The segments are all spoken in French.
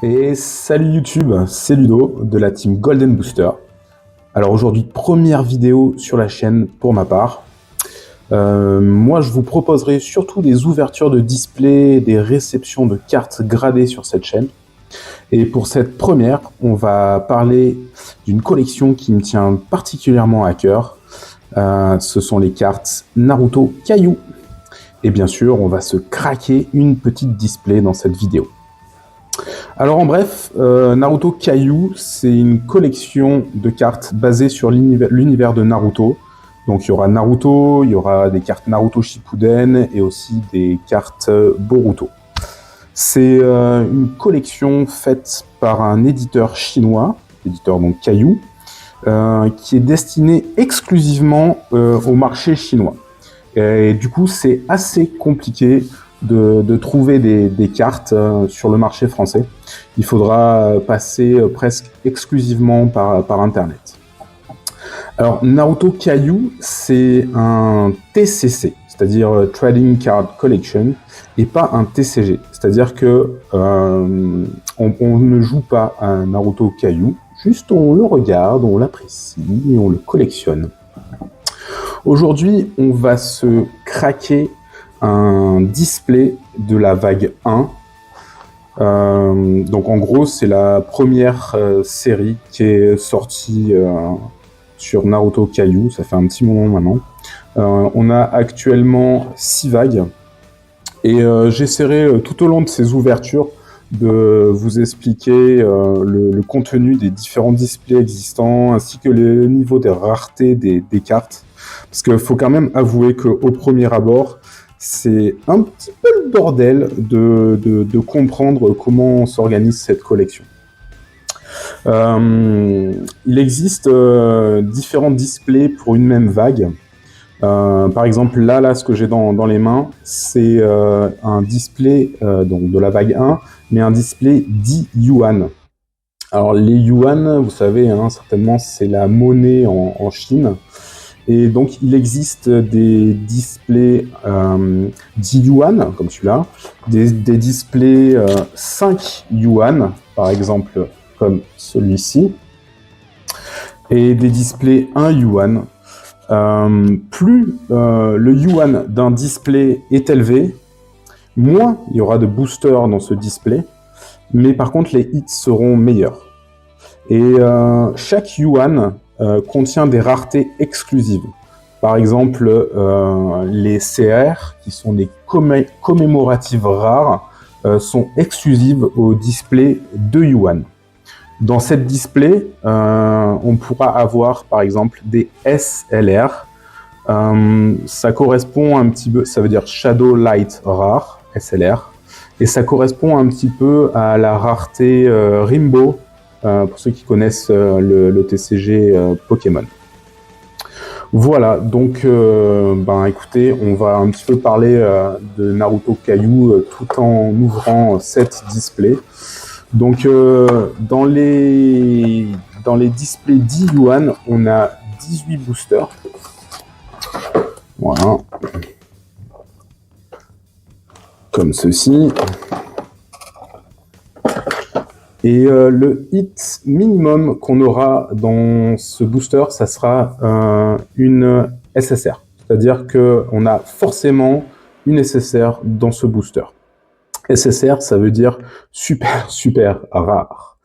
Et salut YouTube, c'est Ludo de la team Golden Booster. Alors aujourd'hui, première vidéo sur la chaîne pour ma part. Moi, je vous proposerai surtout des ouvertures de display, des réceptions de cartes gradées sur cette chaîne. Et pour cette première, on va parler d'une collection qui me tient particulièrement à cœur. Ce sont les cartes Naruto Kaiju. Et bien sûr, on va se craquer une petite display dans cette vidéo. Alors en bref, Naruto Kaiju, c'est une collection de cartes basées sur l'univers de Naruto. Donc il y aura Naruto, il y aura des cartes Naruto Shippuden et aussi des cartes Boruto. C'est une collection faite par un éditeur chinois, éditeur donc Kaiju, qui est destiné exclusivement au marché chinois. Et du coup, c'est assez compliqué de trouver des cartes sur le marché français. Il faudra passer presque exclusivement par Internet. Alors, Naruto Kaiju, c'est un TCC, c'est-à-dire Trading Card Collection, et pas un TCG. C'est-à-dire que on ne joue pas à Naruto Kaiju, juste on le regarde, on l'apprécie et on le collectionne. Aujourd'hui, on va se craquer un display de la vague 1. Donc en gros, c'est la première série qui est sortie sur Naruto Kaiju, ça fait un petit moment maintenant. On a actuellement 6 vagues, et j'essaierai tout au long de ces ouvertures de vous expliquer le contenu des différents displays existants, ainsi que le niveau des raretés des cartes. Parce qu'il faut quand même avouer qu'au premier abord, c'est un petit peu le bordel de comprendre comment s'organise cette collection. Il existe différents displays pour une même vague. Par exemple, là, ce que j'ai dans les mains, c'est un display donc de la vague 1, mais un display 10 yuan. Alors, les yuan, vous savez, certainement, c'est la monnaie en Chine. Et donc, il existe des displays 10 yuan, comme celui-là, des displays 5 yuan, par exemple, comme celui-ci, et des displays 1 yuan. Plus le yuan d'un display est élevé, moins il y aura de boosters dans ce display, mais par contre, les hits seront meilleurs. Et chaque yuan contient des raretés exclusives. Par exemple, les CR, qui sont des commémoratives rares, sont exclusives au display de yuan. Dans cette display, on pourra avoir par exemple des SLR. Ça correspond un petit peu, ça veut dire Shadow Light Rare, SLR. Et ça correspond un petit peu à la rareté Rimbo, pour ceux qui connaissent le TCG Pokémon. Voilà, donc écoutez, on va un petit peu parler de Naruto Kaiju tout en ouvrant cette display. Donc dans les displays 10 yuan, on a 18 boosters. Voilà. Comme ceci. Et le hit minimum qu'on aura dans ce booster, ça sera une SSR. C'est-à-dire qu'on a forcément une SSR dans ce booster. SSR, ça veut dire super rare.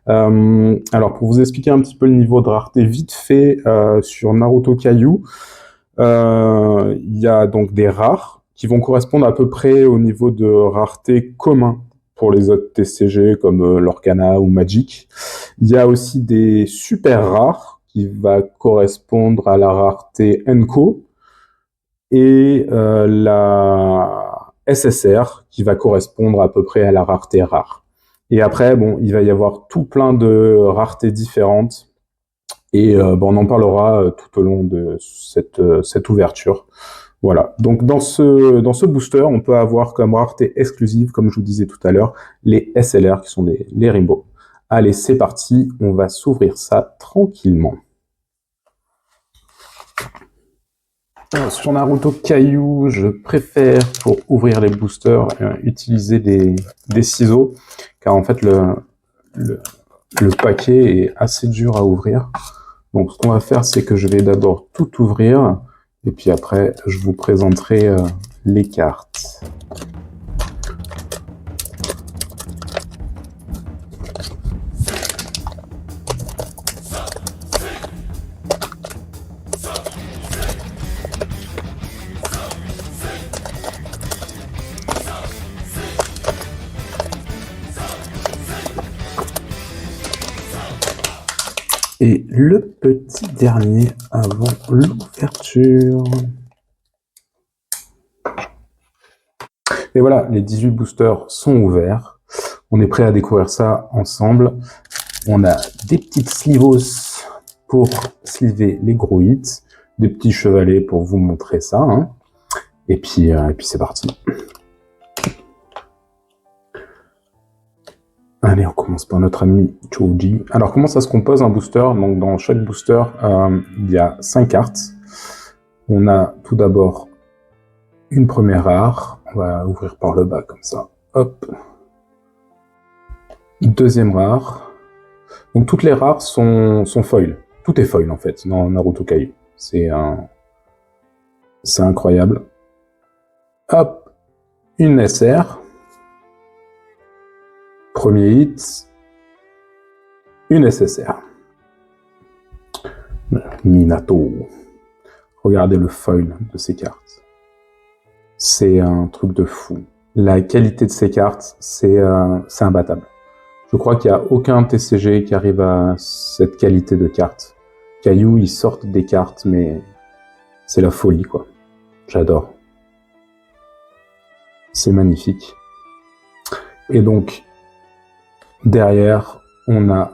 Alors, pour vous expliquer un petit peu le niveau de rareté vite fait sur Naruto Kaiju, il y a donc des rares qui vont correspondre à peu près au niveau de rareté commun pour les autres TCG comme Lorcana ou Magic. Il y a aussi des super rares qui va correspondre à la rareté Enko et la SSR qui va correspondre à peu près à la rareté rare. Et après, il va y avoir tout plein de raretés différentes et on en parlera tout au long de cette ouverture. Voilà, donc dans ce booster, on peut avoir comme rareté exclusive, comme je vous disais tout à l'heure, les SLR qui sont les Rainbow. Allez, c'est parti, on va s'ouvrir ça tranquillement. Alors, sur Naruto Caillou, je préfère, pour ouvrir les boosters, utiliser des ciseaux, car en fait, le, le paquet est assez dur à ouvrir. Donc, ce qu'on va faire, c'est que je vais d'abord tout ouvrir, et puis après, je vous présenterai les cartes. Et le petit dernier avant l'ouverture. Et voilà, les 18 boosters sont ouverts. On est prêt à découvrir ça ensemble. On a des petites slivos pour sliver les gros hits, des petits chevalets pour vous montrer ça. Hein. Et puis c'est parti. Allez, on commence par notre ami Choji. Alors, comment ça se compose un booster? Donc, dans chaque booster, il y a 5 cartes. On a tout d'abord une première rare. On va ouvrir par le bas comme ça. Hop. Deuxième rare. Donc, toutes les rares sont foil. Tout est foil, en fait, dans Naruto Kai. C'est incroyable. Hop. Une SR. Premier hit, une SSR. Minato. Regardez le foil de ces cartes. C'est un truc de fou. La qualité de ces cartes, c'est imbattable. Je crois qu'il n'y a aucun TCG qui arrive à cette qualité de cartes. Caillou, ils sortent des cartes, mais c'est la folie, quoi. J'adore. C'est magnifique. Et donc, derrière, on a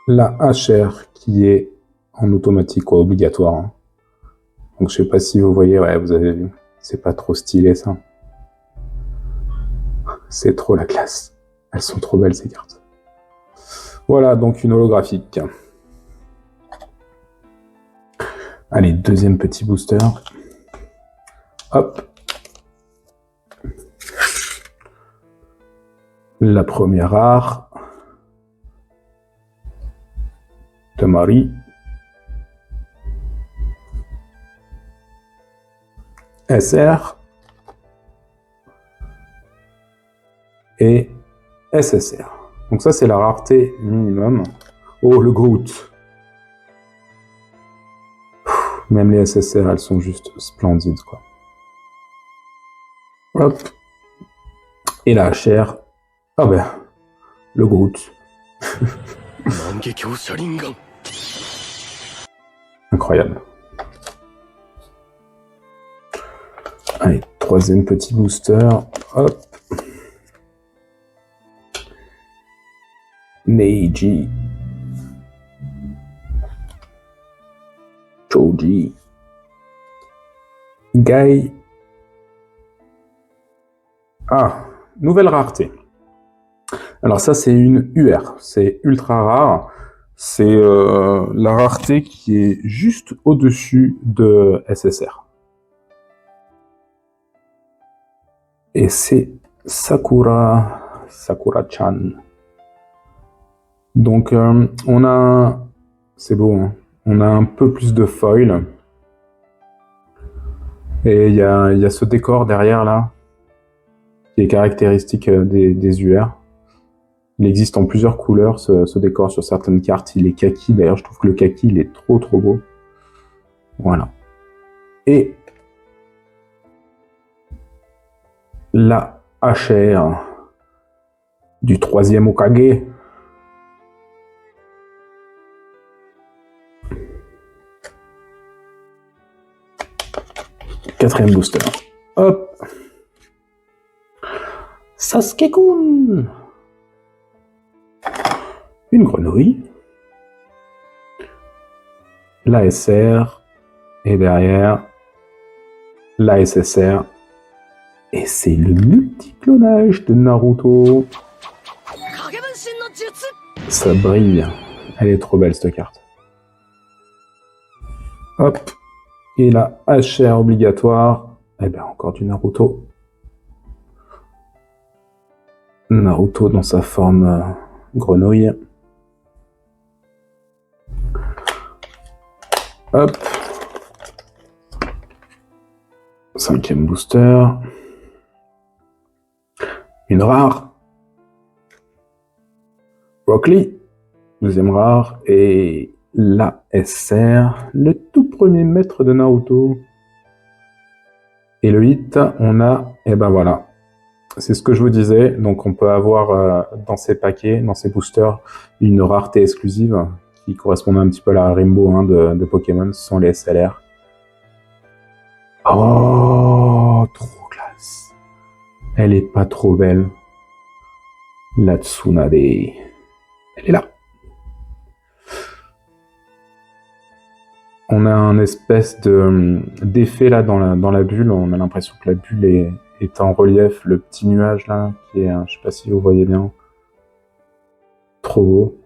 la HR qui est en automatique, quoi, obligatoire. Hein. Donc je sais pas si vous voyez, ouais, vous avez vu, c'est pas trop stylé ça. C'est trop la classe. Elles sont trop belles ces cartes. Voilà, donc une holographique. Allez, deuxième petit booster. Hop. La première rare. Temari. SR. Et SSR. Donc ça, c'est la rareté minimum. Oh, le Groot. Même les SSR, elles sont juste splendides, quoi. Hop. Et la HR. Ah ben, le Groot. Incroyable. Allez, troisième petit booster. Hop. Neji. Choji. Gai. Ah, nouvelle rareté. Alors ça, c'est une UR. C'est ultra rare. C'est la rareté qui est juste au-dessus de SSR. Et c'est Sakura-chan. Donc, on a... C'est beau, hein. On a un peu plus de foil. Et il y a ce décor derrière, là, qui est caractéristique des UR. Il existe en plusieurs couleurs, ce décor sur certaines cartes. Il est kaki, d'ailleurs, je trouve que le kaki, il est trop beau. Voilà. Et la HR du troisième Hokage. Quatrième booster. Hop. Sasuke-kun. Une grenouille. La SR. Et derrière, la SSR. Et c'est le multiclonage de Naruto. Ça brille. Elle est trop belle, cette carte. Hop. Et la HR obligatoire, eh bien encore du Naruto. Naruto dans sa forme grenouille. Hop. 5e booster. Une rare. Rock Lee. 2e rare. Et la SR. Le tout premier maître de Naruto. Et le hit, on a... Et ben voilà. C'est ce que je vous disais. Donc on peut avoir dans ces paquets, dans ces boosters, une rareté exclusive qui correspond un petit peu à la Rainbow hein, de Pokémon. Ce sont les SLR. Oh, trop classe. Elle est pas trop belle. La Tsunade. Elle est là. On a un espèce d'effet là dans la bulle. On a l'impression que la bulle est en relief. Le petit nuage là, qui est, je sais pas si vous voyez bien. Trop beau.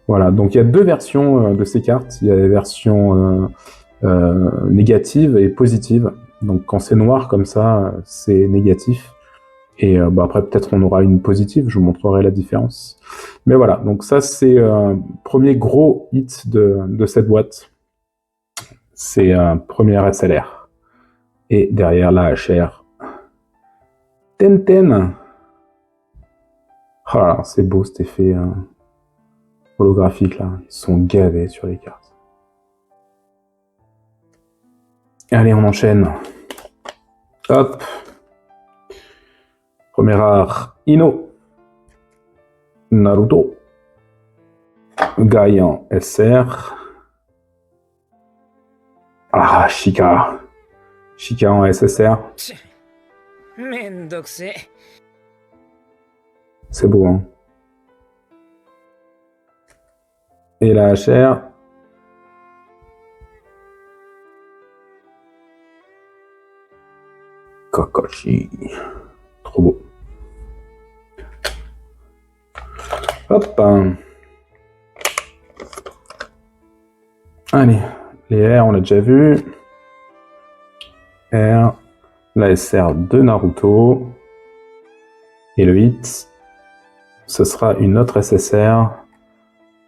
Voilà, donc il y a deux versions de ces cartes. Il y a les versions négatives et positives. Donc quand c'est noir comme ça, c'est négatif. Et après, peut-être on aura une positive, je vous montrerai la différence. Mais voilà, donc ça, c'est premier gros hit de cette boîte. C'est un premier SLR. Et derrière la HR. Tenten. Oh là, c'est beau cet effet holographique là. Ils sont gavés sur les cartes. Allez, on enchaîne. Hop. Premier rare, Ino. Naruto. Guy en SR. Ah, Shika. Shika en SSR. C'est beau, hein. Et la HR. Kakashi. Trop beau. Hop. Allez, les R, on l'a déjà vu. R, la SR de Naruto. Et le hit, ce sera une autre SSR.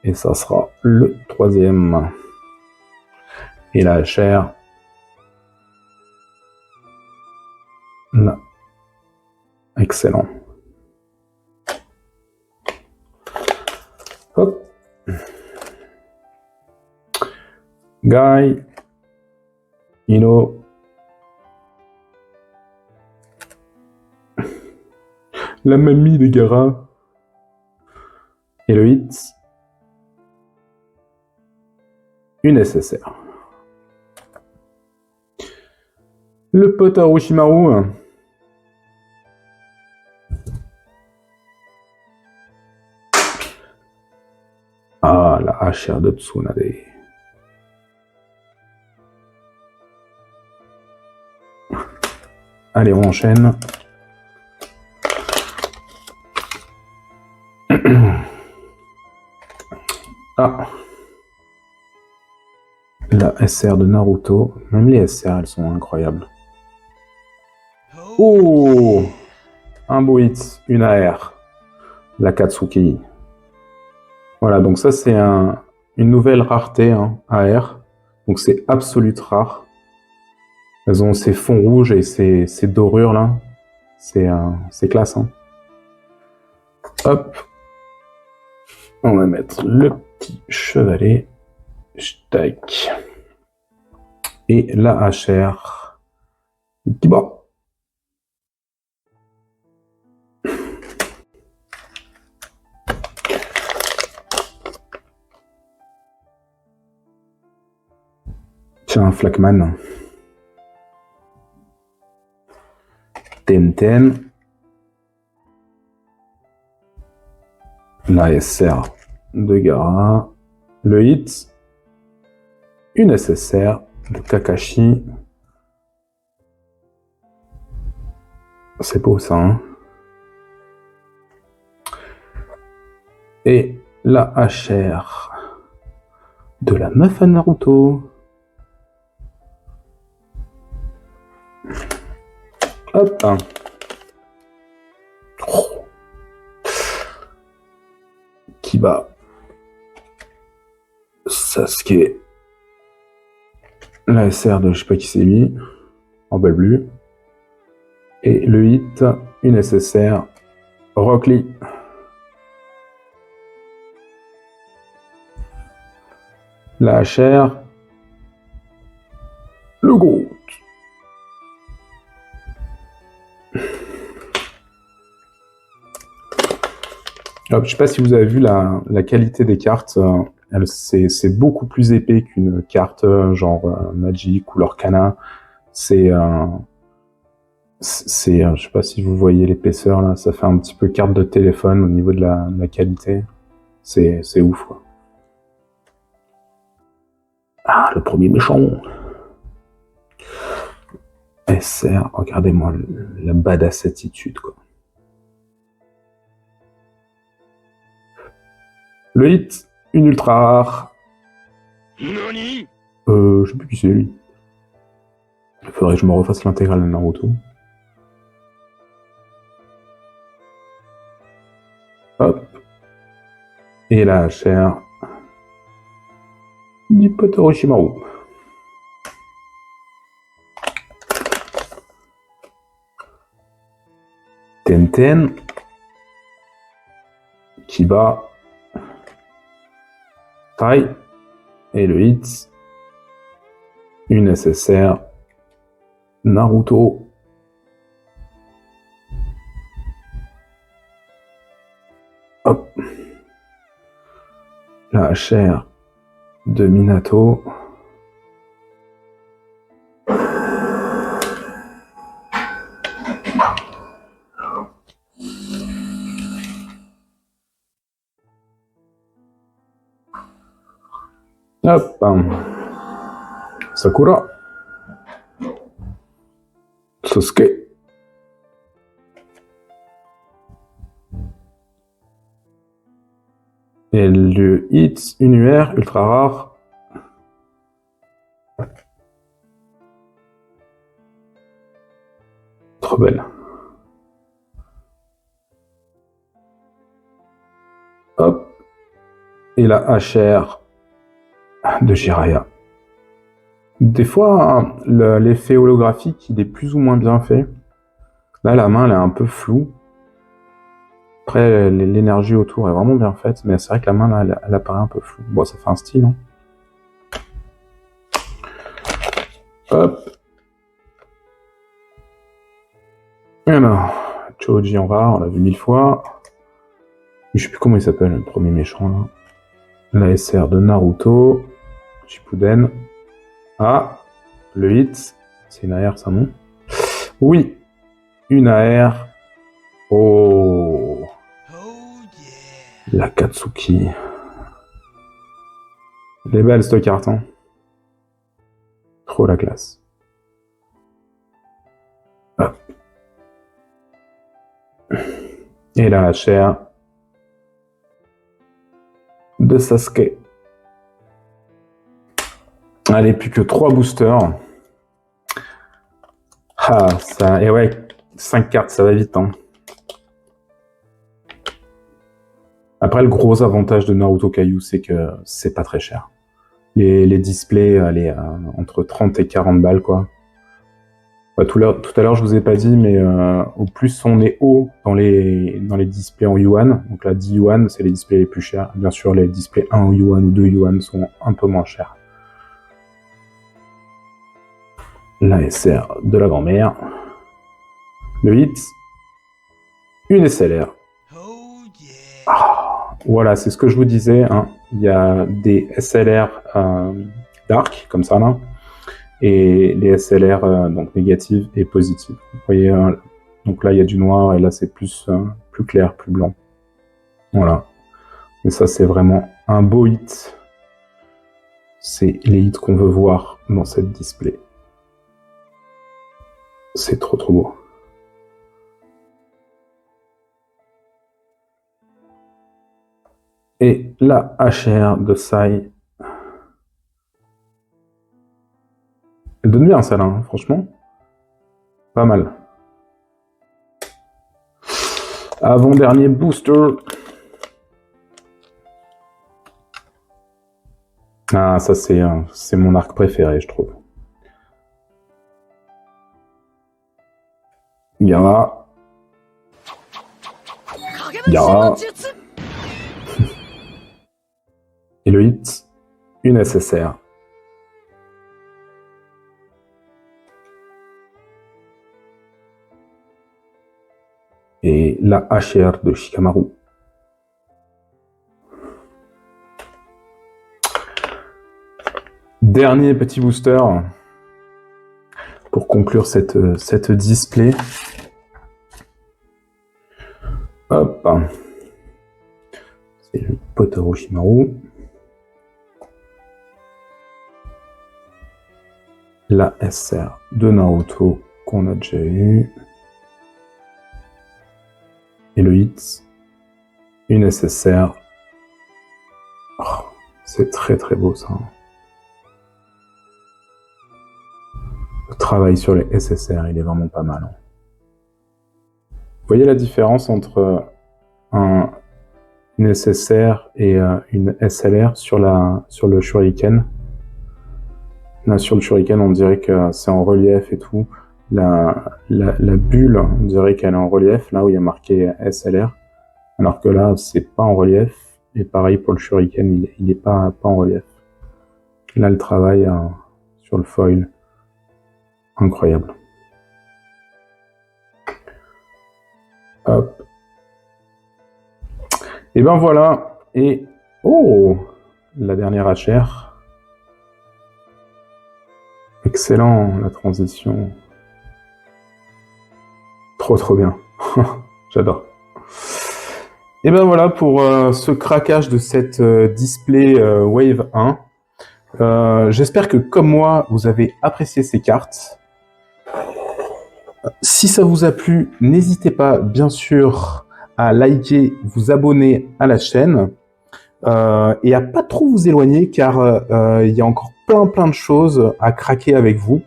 Et ça sera le troisième. Et la HR. Là. Excellent. Hop. Guy. Ino. La mamie de Gaara. Et le hit. Une SSR. Le pote à Orochimaru. Ah, la HR de Tsunade. Allez, on enchaîne. Ah. La SR de Naruto. Même les SR, elles sont incroyables. Oh, un beau hit, une AR. La Katsuki. Voilà, donc ça c'est une nouvelle rareté, hein, AR. Donc c'est absolute rare. Elles ont ces fonds rouges et ces dorures là. C'est classe. Hein. Hop. On va mettre le petit chevalet. Tac. Et la HR. Kiba. Tiens, Flakman. Tenten. La SR de Gaara. Le hit. Une SSR de Kakashi. C'est beau ça, hein. Et la HR de la meuf à Naruto. Hop. Oh. Kiba. Sasuke. La SR de je sais pas qui s'est mis. En belle bleue. Et le hit, une SSR. Rock Lee. La HR. Le Groot. Hop, je sais pas si vous avez vu la qualité des cartes. C'est beaucoup plus épais qu'une carte genre Magic ou Lorcana. Je sais pas si vous voyez l'épaisseur là, ça fait un petit peu carte de téléphone au niveau de la qualité. C'est ouf quoi. Ah, le premier méchant. SR, regardez-moi la badass attitude quoi. Le hit, une ultra rare. Nani? Je sais plus qui c'est lui. Il faudrait que je me refasse l'intégrale de Naruto. Hop. Et la HR du pote Orochimaru. Tenten. Kiba. Tai. Et le hit. Une SSR. Naruto. Hop. La HR de Minato. Hop. Sakura. Sasuke. Et le hit, une UR ultra rare. Trop belle. Hop. Et la HR de Jiraiya. Des fois, l'effet holographique, il est plus ou moins bien fait. Là, la main, elle est un peu floue. Après, l'énergie autour est vraiment bien faite, mais c'est vrai que la main, là, elle apparaît un peu floue. Bon, ça fait un style, hein. Hop. Alors, Choji en rare, on l'a vu 1000 fois. Je sais plus comment il s'appelle, le premier méchant, là. La SR de Naruto. Shippuden. Ah, le hit. C'est une AR, ça, non? Oui, une AR. Oh. La Katsuki. Elle est belle, cette carte, hein. Trop la classe. Hop. Et la HR de Sasuke. Allez, plus que 3 boosters. Ah, ça... Et ouais, 5 cartes, ça va vite, hein. Après, le gros avantage de Naruto Kaiju, c'est que c'est pas très cher. Les displays, allez, entre 30 et 40 balles, quoi. Bah, tout à l'heure, je vous ai pas dit, mais au plus on est haut dans les displays en yuan, donc là 10 yuan, c'est les displays les plus chers. Bien sûr, les displays 1 yuan ou 2 yuan sont un peu moins chers. La SR de la grand-mère. Le hit. Une SLR. Ah, voilà, c'est ce que je vous disais, hein. Il y a des SLR dark, comme ça, là. Et les SLR donc négatives et positives. Vous voyez, donc là il y a du noir et là c'est plus clair, plus blanc. Voilà. Et ça c'est vraiment un beau hit. C'est les hits qu'on veut voir dans cette display. C'est trop beau. Et la HR de Sai. Elle donne bien celle-là, hein, franchement. Pas mal. Avant-dernier booster. Ah, ça c'est mon arc préféré, je trouve. Gara. Gara. Et le hit, une SSR. Et la HR de Shikamaru. Dernier petit booster pour conclure cette display. Hop. C'est le pote Orochimaru. La SR de Naruto qu'on a déjà eu. Et le hit, une SSR. Oh, c'est très très beau ça. Le travail sur les SSR, il est vraiment pas mal. Vous voyez la différence entre une SSR et une SLR sur le Shuriken? Là, sur le Shuriken, on dirait que c'est en relief et tout. La bulle, on dirait qu'elle est en relief, là où il y a marqué SLR. Alors que là, c'est pas en relief. Et pareil pour le Shuriken, il est pas en relief. Là, le travail sur le foil, incroyable. Hop. Et ben voilà. Et oh, la dernière HR. Excellent, la transition. Trop bien. J'adore. Et ben voilà pour ce craquage de cette display Wave 1. J'espère que comme moi, vous avez apprécié ces cartes. Si ça vous a plu, n'hésitez pas bien sûr à liker, vous abonner à la chaîne et à pas trop vous éloigner car il y a encore plein de choses à craquer avec vous.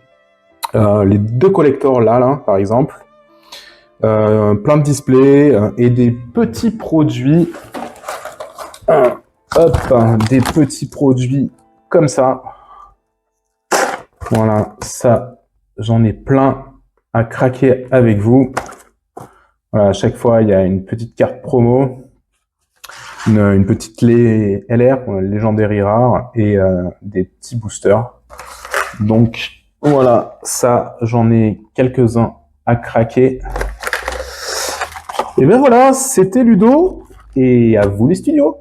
Les deux collectors là par exemple. Plein de displays et des petits produits. Des petits produits comme ça. Voilà, ça, j'en ai plein à craquer avec vous. Voilà, à chaque fois, il y a une petite carte promo, une petite clé LR, Legendary Rare, et des petits boosters. Donc, voilà, ça, j'en ai quelques-uns à craquer. Et ben voilà, c'était Ludo, et à vous les studios.